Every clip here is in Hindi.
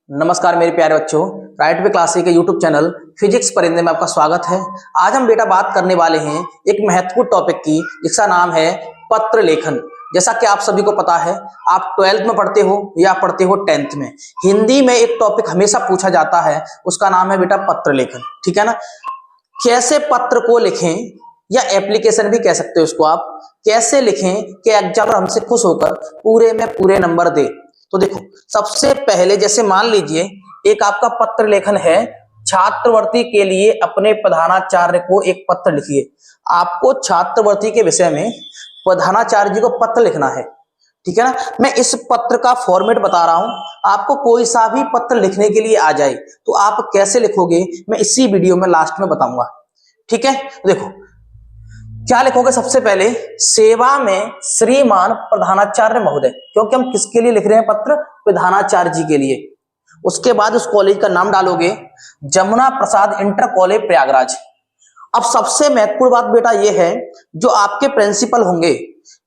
नमस्कार मेरे प्यारे बच्चों, राइट वे क्लासिक के यूट्यूब चैनल फिजिक्स परिंदे में आपका स्वागत है। आज हम बेटा बात करने वाले हैं एक महत्वपूर्ण टॉपिक की, जिसका नाम है पत्र लेखन। जैसा कि आप सभी को पता है, आप 12th में पढ़ते हो या पढ़ते हो 10th में, हिंदी में एक टॉपिक हमेशा पूछा जाता है, उसका नाम है बेटा पत्र लेखन। ठीक है ना। कैसे पत्र को लिखें या एप्लीकेशन भी कह सकते हो उसको, आप कैसे लिखें कि एग्जामिनर हमसे खुश होकर पूरे में पूरे नंबर दे। तो देखो, सबसे पहले जैसे मान लीजिए एक आपका पत्र लेखन है, छात्रवृत्ति के लिए अपने प्रधानाचार्य को एक पत्र लिखिए। आपको छात्रवृत्ति के विषय में प्रधानाचार्य जी को पत्र लिखना है। ठीक है ना। मैं इस पत्र का फॉर्मेट बता रहा हूं, आपको कोई सा भी पत्र लिखने के लिए आ जाए तो आप कैसे लिखोगे मैं इसी वीडियो में लास्ट में बताऊंगा। ठीक है। देखो क्या लिखोगे, सबसे पहले सेवा में श्रीमान प्रधानाचार्य महोदय, क्योंकि हम किसके लिए लिख रहे हैं पत्र, प्रधानाचार्य जी के लिए। उसके बाद उस कॉलेज का नाम डालोगे, जमुना प्रसाद इंटर कॉलेज प्रयागराज। अब सबसे महत्वपूर्ण बात बेटा यह है, जो आपके प्रिंसिपल होंगे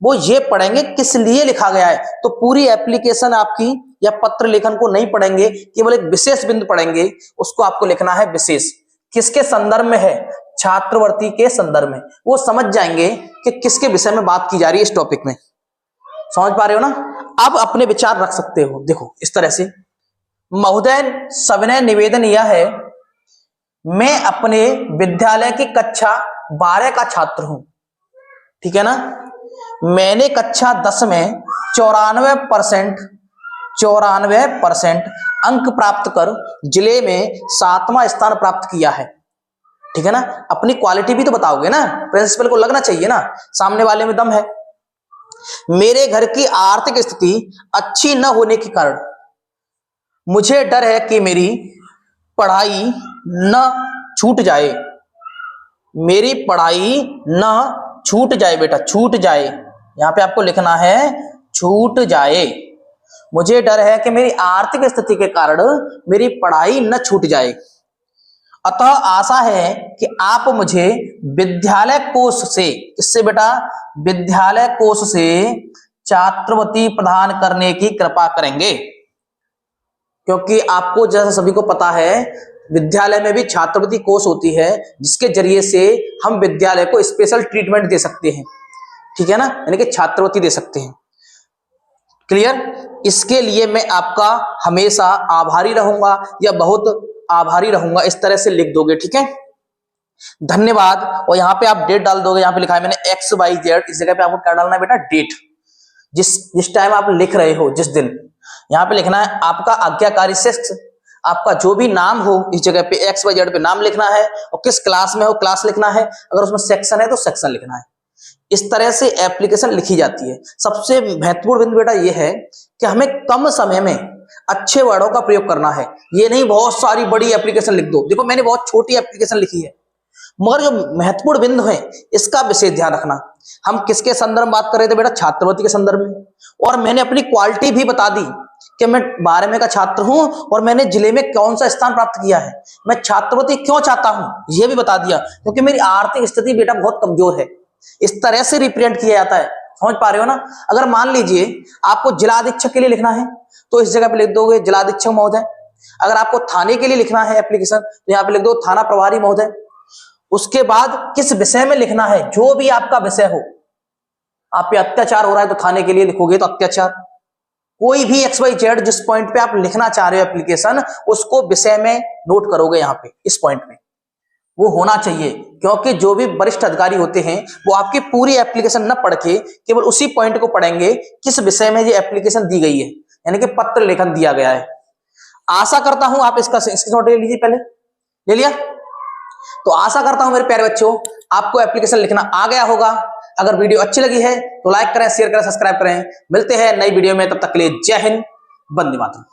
वो ये पढ़ेंगे किस लिए लिखा गया है। तो पूरी एप्लीकेशन आपकी या पत्र लेखन को नहीं पढ़ेंगे, केवल एक विशेष बिंदु पढ़ेंगे, उसको आपको लिखना है विशेष। किसके संदर्भ में है, छात्रवृत्ति के संदर्भ में। वो समझ जाएंगे कि किसके विषय में बात की जा रही है इस टॉपिक में। समझ पा रहे हो ना। अब अपने विचार रख सकते हो। देखो इस तरह से, महोदय सविनय निवेदन यह है, मैं अपने विद्यालय की कक्षा 12 का छात्र हूं। ठीक है ना। मैंने कक्षा 10 में 94% अंक प्राप्त कर जिले में 7वां स्थान प्राप्त किया है। ठीक है ना। अपनी क्वालिटी भी तो बताओगे ना, प्रिंसिपल को लगना चाहिए ना सामने वाले में दम है। मेरे घर की आर्थिक स्थिति अच्छी न होने के कारण मुझे डर है कि मेरी पढ़ाई न छूट जाए। मेरी पढ़ाई न छूट जाए बेटा, छूट जाए, यहां पे आपको लिखना है छूट जाए। मुझे डर है कि मेरी आर्थिक स्थिति के कारण मेरी पढ़ाई न छूट जाए। अतः आशा है कि आप मुझे विद्यालय कोष से, इससे बेटा विद्यालय कोष से छात्रवृत्ति प्रदान करने की कृपा करेंगे। क्योंकि आपको जैसा सभी को पता है, विद्यालय में भी छात्रवृत्ति कोष होती है, जिसके जरिए से हम विद्यालय को स्पेशल ट्रीटमेंट दे सकते हैं। ठीक है ना, यानी कि छात्रवृत्ति दे सकते हैं। क्लियर। इसके लिए मैं आपका हमेशा आभारी रहूंगा या बहुत आभारी रहूंगा, इस तरह से लिख दोगे। ठीक है, धन्यवाद। और यहाँ पे आप डेट डाल दोगे। यहाँ पे लिखा है मैंने XYZ, इस जगह पे आपको क्या डालना है बेटा, डेट। जिस टाइम आप लिख रहे हो, जिस दिन, यहाँ पे लिखना है आपका आज्ञाकारी शिक्षक, आपका जो भी नाम हो इस जगह पे XYZ पे नाम लिखना है, और किस क्लास में हो क्लास लिखना है, अगर उसमें सेक्शन है तो सेक्शन लिखना है। इस तरह से एप्लीकेशन लिखी जाती है। सबसे महत्वपूर्ण बिंदु बेटा ये है कि हमें कम समय में अच्छे वर्डों का प्रयोग करना है। ये नहीं बहुत सारी बड़ी एप्लीकेशन लिख दो। देखो मैंने बहुत छोटी एप्लीकेशन लिखी है, मगर जो महत्वपूर्ण बिंदु है इसका विशेष ध्यान रखना। हम किसके संदर्भ में बात कर रहे थे बेटा, छात्रवृत्ति के संदर्भ में। और मैंने अपनी क्वालिटी भी बता दी कि मैं 12वें का छात्र हूं और मैंने जिले में कौन सा स्थान प्राप्त किया है। मैं छात्रवृत्ति क्यों चाहता हूं यह भी बता दिया, क्योंकि मेरी आर्थिक स्थिति बेटा बहुत कमजोर है। इस तरह से रिप्रेजेंट किया जाता है। समझ पा रहे हो ना। अगर मान लीजिए आपको जिला अधीक्षक के लिए लिखना है तो इस जगह पे लिख दोगे जिला अधीक्षक महोदय। अगर आपको थाने के लिए लिखना है एप्लीकेशन तो यहाँ पे लिख दो थाना प्रभारी महोदय। उसके बाद किस विषय में लिखना है, जो भी आपका विषय हो, आप पे अत्याचार हो रहा है तो थाने के लिए लिखोगे तो अत्याचार। कोई भी XYZ जिस पॉइंट पे आप लिखना चाह रहे हो एप्लीकेशन, उसको विषय में नोट करोगे। यहाँ पे इस पॉइंट में वो होना चाहिए, क्योंकि जो भी वरिष्ठ अधिकारी होते हैं वो आपकी पूरी एप्लीकेशन न पढ़ के केवल उसी पॉइंट को पढ़ेंगे किस विषय में ये एप्लीकेशन दी गई है, यानी कि पत्र लेखन दिया गया है। आशा करता हूं आप इसका स्क्रीनशॉट ले लीजिए। पहले ले लिया तो आशा करता हूं मेरे प्यारे बच्चों आपको एप्लीकेशन लिखना आ गया होगा। अगर वीडियो अच्छी लगी है तो लाइक करें, शेयर करें, सब्सक्राइब करें। मिलते हैं नई वीडियो में, तब तक के लिए जय हिंद, वंदे मातरम।